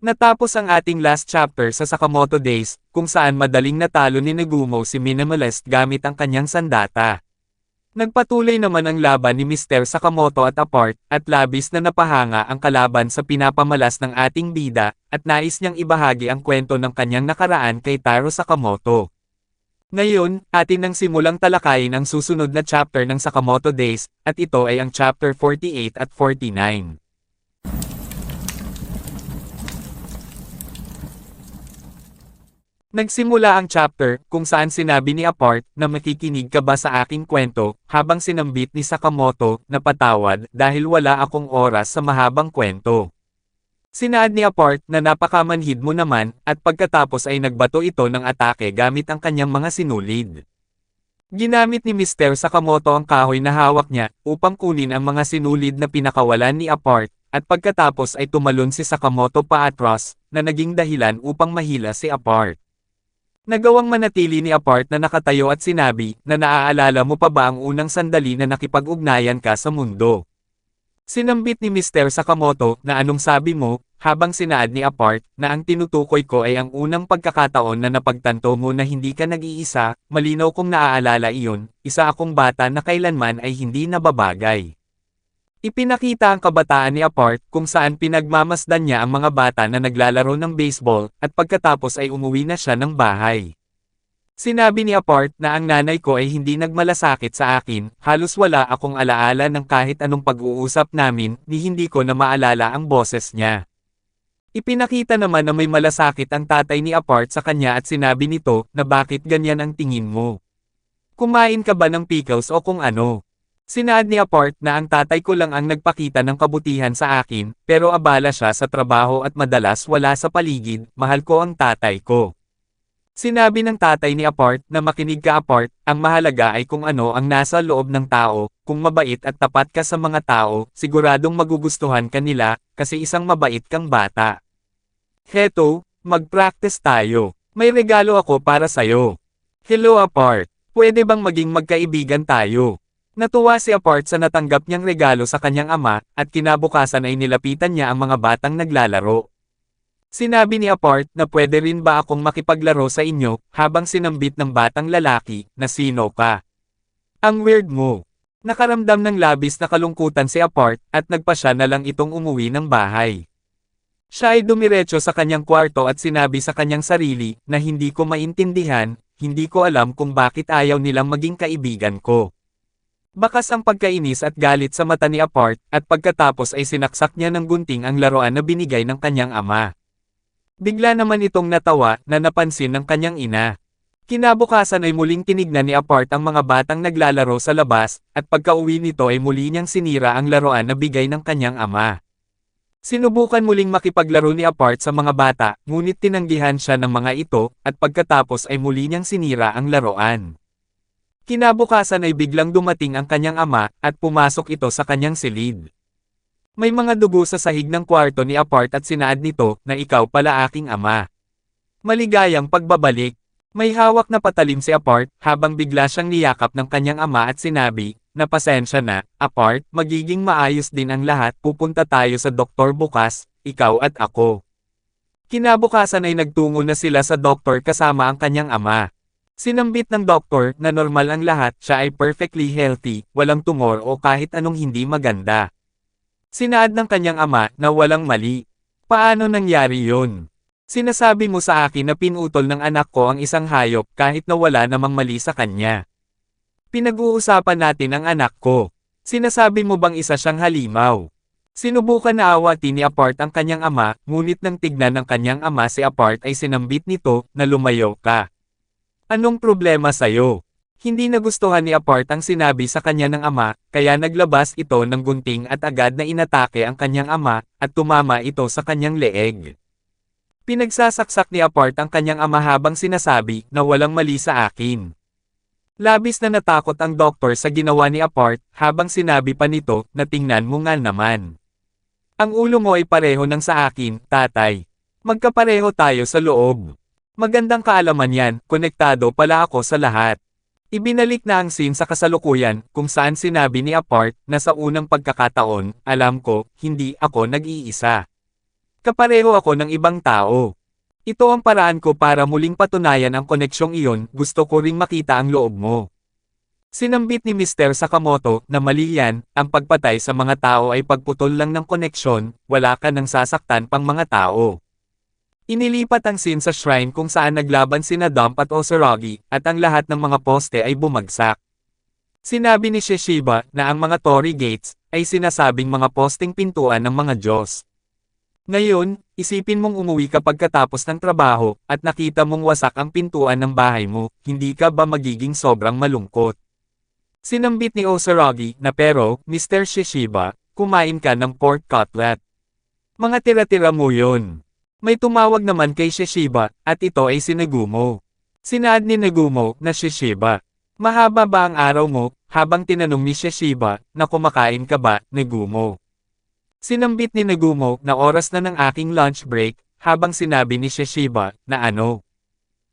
Natapos ang ating last chapter sa Sakamoto Days, kung saan madaling natalo ni Nagumo si Minimalist gamit ang kanyang sandata. Nagpatuloy naman ang laban ni Mr. Sakamoto at Apart, at labis na napahanga ang kalaban sa pinapamalas ng ating bida, at nais niyang ibahagi ang kwento ng kanyang nakaraan kay Taro Sakamoto. Ngayon, atin nang simulang talakayin ang susunod na chapter ng Sakamoto Days, at ito ay ang chapter 48 at 49. Nagsimula ang chapter, kung saan sinabi ni Apart, na makikinig ka ba sa aking kwento, habang sinambit ni Sakamoto, na patawad, dahil wala akong oras sa mahabang kwento. Sinaad ni Apart na napakamanhid mo naman, at pagkatapos ay nagbato ito ng atake gamit ang kanyang mga sinulid. Ginamit ni Mr. Sakamoto ang kahoy na hawak niya, upang kunin ang mga sinulid na pinakawalan ni Apart, at pagkatapos ay tumalon si Sakamoto paatras, na naging dahilan upang mahila si Apart. Nagawang manatili ni Apart na nakatayo at sinabi, na naaalala mo pa ba ang unang sandali na nakipag-ugnayan ka sa mundo? Sinambit ni Mr. Sakamoto, na anong sabi mo, habang sinaad ni Apart, na ang tinutukoy ko ay ang unang pagkakataon na napagtanto mo na hindi ka nag-iisa, malinaw kong naaalala iyon, isa akong bata na kailanman ay hindi nababagay. Ipinakita ang kabataan ni Apart kung saan pinagmamasdan niya ang mga bata na naglalaro ng baseball, at pagkatapos ay umuwi na siya ng bahay. Sinabi ni Apart na ang nanay ko ay hindi nagmalasakit sa akin, halos wala akong alaala ng kahit anong pag-uusap namin, ni hindi ko na maalala ang boses niya. Ipinakita naman na may malasakit ang tatay ni Apart sa kanya at sinabi nito, na bakit ganyan ang tingin mo? Kumain ka ba ng pickles o kung ano? Sinaad ni Apart na ang tatay ko lang ang nagpakita ng kabutihan sa akin, pero abala siya sa trabaho at madalas wala sa paligid, mahal ko ang tatay ko. Sinabi ng tatay ni Apart na makinig ka Apart, ang mahalaga ay kung ano ang nasa loob ng tao, kung mabait at tapat ka sa mga tao, siguradong magugustuhan ka nila, kasi isang mabait kang bata. Heto, mag-practice tayo. May regalo ako para sayo. Hello Apart, pwede bang maging magkaibigan tayo? Natuwa si Apart sa natanggap niyang regalo sa kanyang ama, at kinabukasan ay nilapitan niya ang mga batang naglalaro. Sinabi ni Apart na pwede rin ba akong makipaglaro sa inyo, habang sinambit ng batang lalaki, na sino ka? Ang weird mo. Nakaramdam ng labis na kalungkutan si Apart, at nagpasya na lang itong umuwi ng bahay. Siya ay dumiretso sa kanyang kwarto at sinabi sa kanyang sarili, na hindi ko maintindihan, hindi ko alam kung bakit ayaw nilang maging kaibigan ko. Bakas ang pagkainis at galit sa mata ni Apart, at pagkatapos ay sinaksak niya ng gunting ang laruan na binigay ng kanyang ama. Bigla naman itong natawa, na napansin ng kanyang ina. Kinabukasan ay muling tinignan ni Apart ang mga batang naglalaro sa labas, at pagkauwi nito ay muli niyang sinira ang laruan na bigay ng kanyang ama. Sinubukan muling makipaglaro ni Apart sa mga bata, ngunit tinanggihan siya ng mga ito, at pagkatapos ay muli niyang sinira ang laruan. Kinabukasan ay biglang dumating ang kanyang ama, at pumasok ito sa kanyang silid. May mga dugo sa sahig ng kwarto ni Apart at sinaad nito, na ikaw pala aking ama. Maligayang pagbabalik. May hawak na patalim si Apart, habang bigla siyang niyakap ng kanyang ama at sinabi, na pasensya na, Apart, magiging maayos din ang lahat, pupunta tayo sa doktor bukas, ikaw at ako. Kinabukasan ay nagtungo na sila sa doktor kasama ang kanyang ama. Sinambit ng doktor na normal ang lahat, siya ay perfectly healthy, walang tumor o kahit anong hindi maganda. Sinaad ng kanyang ama na walang mali. Paano nangyari yun? Sinasabi mo sa akin na pinutol ng anak ko ang isang hayop kahit na wala namang mali sa kanya. Pinag-uusapan natin ang anak ko. Sinasabi mo bang isa siyang halimaw? Sinubukan na awatin ni Apart ang kanyang ama, ngunit nang tignan ng kanyang ama si Apart ay sinambit nito na lumayo ka. Anong problema sa'yo? Hindi nagustuhan ni Apart ang sinabi sa kanya ng ama, kaya naglabas ito ng gunting at agad na inatake ang kanyang ama, at tumama ito sa kanyang leeg. Pinagsasaksak ni Apart ang kanyang ama habang sinasabi, na walang mali sa akin. Labis na natakot ang doktor sa ginawa ni Apart, habang sinabi pa nito, na tingnan mo nga naman. Ang ulo mo ay pareho ng sa akin, tatay. Magkapareho tayo sa loob. Magandang kaalaman yan, konektado pala ako sa lahat. Ibinalik na ang scene sa kasalukuyan, kung saan sinabi ni Apart, na sa unang pagkakataon, alam ko, hindi ako nag-iisa. Kapareho ako ng ibang tao. Ito ang paraan ko para muling patunayan ang koneksyong iyon, gusto ko ring makita ang loob mo. Sinambit ni Mr. Sakamoto na mali yan, ang pagpatay sa mga tao ay pagputol lang ng koneksyon, wala ka nang sasaktan pang mga tao. Inilipat ang scene sa shrine kung saan naglaban sina Dump at Osoragi, at ang lahat ng mga poste ay bumagsak. Sinabi ni Shishiba na ang mga Torii Gates ay sinasabing mga posting pintuan ng mga Diyos. Ngayon, isipin mong umuwi ka pagkatapos ng trabaho at nakita mong wasak ang pintuan ng bahay mo, hindi ka ba magiging sobrang malungkot? Sinambit ni Osoragi na pero, Mr. Shishiba, kumain ka ng pork cutlet. Mga tira-tira mo yun. May tumawag naman kay Shishiba at ito ay si Nagumo. Sinaad ni Nagumo na Shishiba. Mahaba ba ang araw mo, habang tinanong ni Shishiba, na kumakain ka ba, Nagumo? Sinambit ni Nagumo na oras na ng aking lunch break, habang sinabi ni Shishiba, na ano?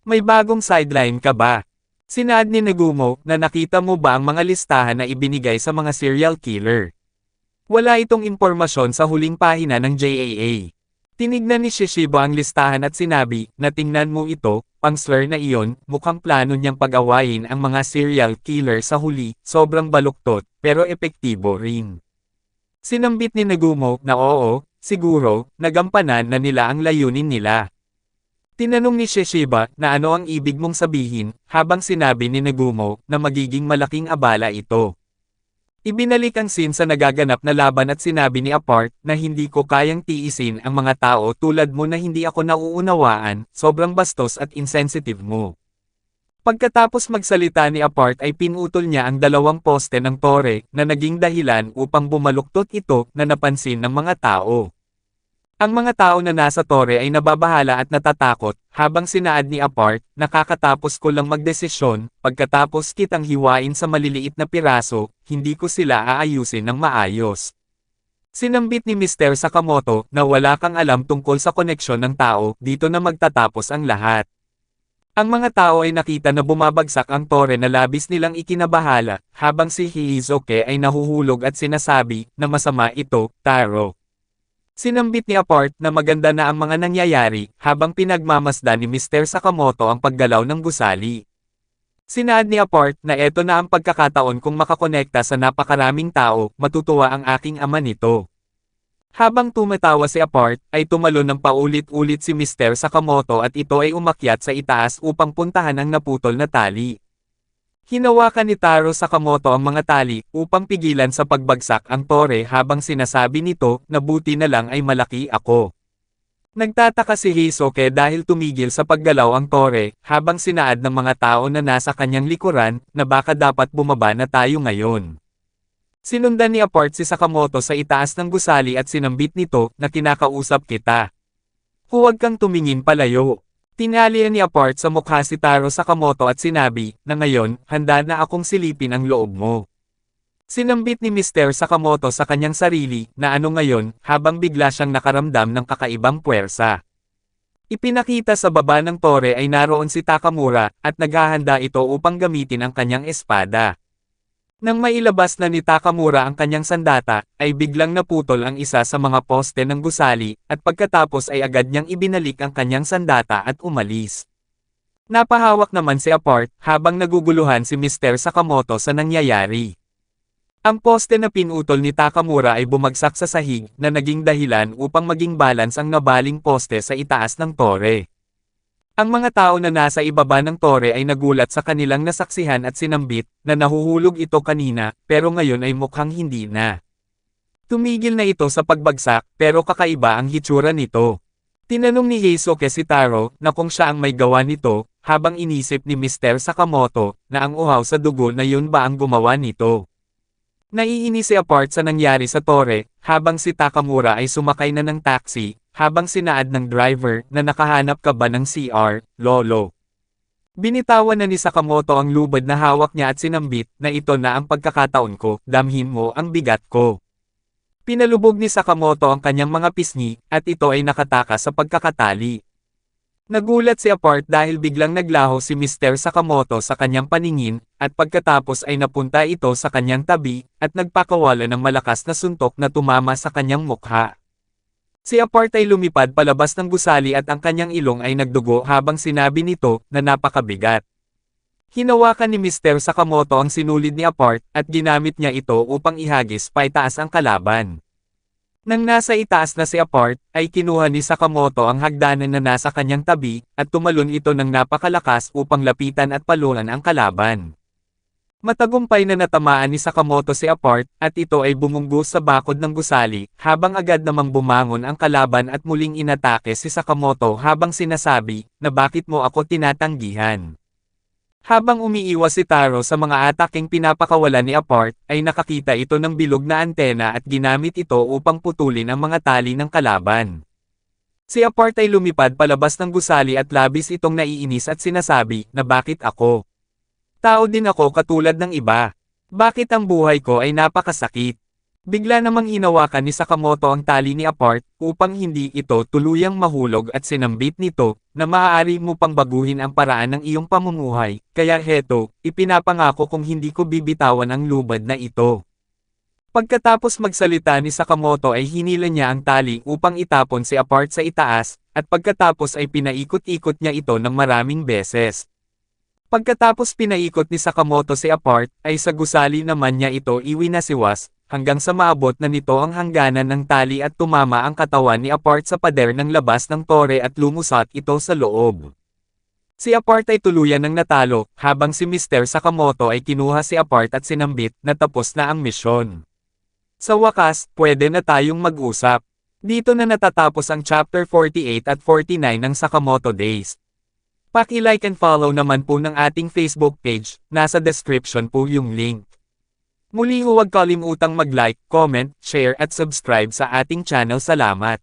May bagong sideline ka ba? Sinaad ni Nagumo na nakita mo ba ang mga listahan na ibinigay sa mga serial killer? Wala itong impormasyon sa huling pahina ng JAA. Tinignan ni Shishiba ang listahan at sinabi, na tingnan mo ito, ang slur na iyon, mukhang plano niyang pag-awayin ang mga serial killer sa huli, sobrang baluktot, pero epektibo rin. Sinambit ni Nagumo na oo, siguro, nagampanan na nila ang layunin nila. Tinanong ni Shishiba na ano ang ibig mong sabihin, habang sinabi ni Nagumo na magiging malaking abala ito. Ibinalik ang scene sa nagaganap na laban at sinabi ni Apart na hindi ko kayang tiisin ang mga tao tulad mo na hindi ako nauunawaan, sobrang bastos at insensitive mo. Pagkatapos magsalita ni Apart ay pinutol niya ang dalawang poste ng tore na naging dahilan upang bumaluktot ito na napansin ng mga tao. Ang mga tao na nasa tore ay nababahala at natatakot, habang sinaad ni Apart, nakakatapos ko lang magdesisyon, pagkatapos kitang hiwain sa maliliit na piraso, hindi ko sila aayusin ng maayos. Sinambit ni Mr. Sakamoto na wala kang alam tungkol sa koneksyon ng tao, dito na magtatapos ang lahat. Ang mga tao ay nakita na bumabagsak ang tore na labis nilang ikinabahala, habang si Hiizuke ay nahuhulog at sinasabi na masama ito, Taro. Sinambit ni Apart na maganda na ang mga nangyayari, habang pinagmamasdan ni Mr. Sakamoto ang paggalaw ng gusali. Sinaad ni Apart na eto na ang pagkakataon kung makakonekta sa napakaraming tao, matutuwa ang aking ama nito. Habang tumatawa si Apart, ay tumalon ng paulit-ulit si Mr. Sakamoto at ito ay umakyat sa itaas upang puntahan ang naputol na tali. Hinawakan ni Taro Sakamoto ang mga tali upang pigilan sa pagbagsak ang tore habang sinasabi nito na buti na lang ay malaki ako. Nagtataka si Hisoke dahil tumigil sa paggalaw ang tore habang sinaad ng mga tao na nasa kanyang likuran na baka dapat bumaba na tayo ngayon. Sinundan ni Apart si Sakamoto sa itaas ng gusali at sinambit nito na kinakausap kita. Huwag kang tumingin palayo. Tinalian ni Apart sa mukha si Taro Sakamoto at sinabi, na ngayon, handa na akong silipin ang loob mo. Sinambit ni Mr. Sakamoto sa kanyang sarili, na ano ngayon, habang bigla siyang nakaramdam ng kakaibang puwersa. Ipinakita sa baba ng tore ay naroon si Takamura, at naghahanda ito upang gamitin ang kanyang espada. Nang mailabas na ni Takamura ang kanyang sandata, ay biglang naputol ang isa sa mga poste ng gusali, at pagkatapos ay agad niyang ibinalik ang kanyang sandata at umalis. Napahawak naman si Apart, habang naguguluhan si Mr. Sakamoto sa nangyayari. Ang poste na pinutol ni Takamura ay bumagsak sa sahig, na naging dahilan upang maging balance ang nabaling poste sa itaas ng tore. Ang mga tao na nasa ibaba ng tore ay nagulat sa kanilang nasaksihan at sinambit, na nahuhulog ito kanina, pero ngayon ay mukhang hindi na. Tumigil na ito sa pagbagsak, pero kakaiba ang hitsura nito. Tinanong ni Hisoke si Taro, na kung siya ang may gawa nito, habang inisip ni Mr. Sakamoto, na ang uhaw sa dugo na yun ba ang gumawa nito. Naiinis si Apart sa nangyari sa tore, habang si Takamura ay sumakay na ng taxi, habang sinaad ng driver na nakahanap ka ba ng CR, Lolo. Binitawan na ni Sakamoto ang lubad na hawak niya at sinambit na ito na ang pagkakataon ko, damhin mo ang bigat ko. Pinalubog ni Sakamoto ang kanyang mga pisngi, at ito ay nakataka sa pagkakatali. Nagulat si Apart dahil biglang naglaho si Mr. Sakamoto sa kanyang paningin, at pagkatapos ay napunta ito sa kanyang tabi, at nagpakawala ng malakas na suntok na tumama sa kanyang mukha. Si Apart ay lumipad palabas ng gusali at ang kanyang ilong ay nagdugo habang sinabi nito na napakabigat. Hinawakan ni Mr. Sakamoto ang sinulid ni Apart at ginamit niya ito upang ihagis paitaas ang kalaban. Nang nasa itaas na si Apart, ay kinuha ni Sakamoto ang hagdanan na nasa kanyang tabi, at tumalon ito ng napakalakas upang lapitan at paluan ang kalaban. Matagumpay na natamaan ni Sakamoto si Apart, at ito ay bumunggo sa bakod ng gusali, habang agad namang bumangon ang kalaban at muling inatake si Sakamoto habang sinasabi, na bakit mo ako tinatanggihan. Habang umiiwas si Taro sa mga ataking pinapakawalan ni Apart, ay nakakita ito ng bilog na antena at ginamit ito upang putulin ang mga tali ng kalaban. Si Apart ay lumipad palabas ng gusali at labis itong naiinis at sinasabi, na bakit ako? Tao din ako katulad ng iba. Bakit ang buhay ko ay napakasakit? Bigla namang hinawakan ni Sakamoto ang tali ni Apart, upang hindi ito tuluyang mahulog at sinambit nito, na maaari mo pang baguhin ang paraan ng iyong pamumuhay, kaya heto, ipinapangako kung hindi ko bibitawan ang lubad na ito. Pagkatapos magsalita ni Sakamoto ay hinila niya ang tali upang itapon si Apart sa itaas, at pagkatapos ay pinaikot-ikot niya ito ng maraming beses. Pagkatapos pinaikot ni Sakamoto si Apart, ay sa gusali naman niya ito iwinasiwas, hanggang sa maabot na nito ang hangganan ng tali at tumama ang katawan ni Apart sa pader ng labas ng tore at lumusot ito sa loob. Si Apart ay tuluyan ng natalo, habang si Mr. Sakamoto ay kinuha si Apart at sinambit na tapos na ang misyon. Sa wakas, pwede na tayong mag-usap. Dito na natatapos ang chapter 48 at 49 ng Sakamoto Days. Paki-like and follow naman po ng ating Facebook page, nasa description po yung link. Muli huwag kalimutang mag-like, comment, share at subscribe sa ating channel. Salamat.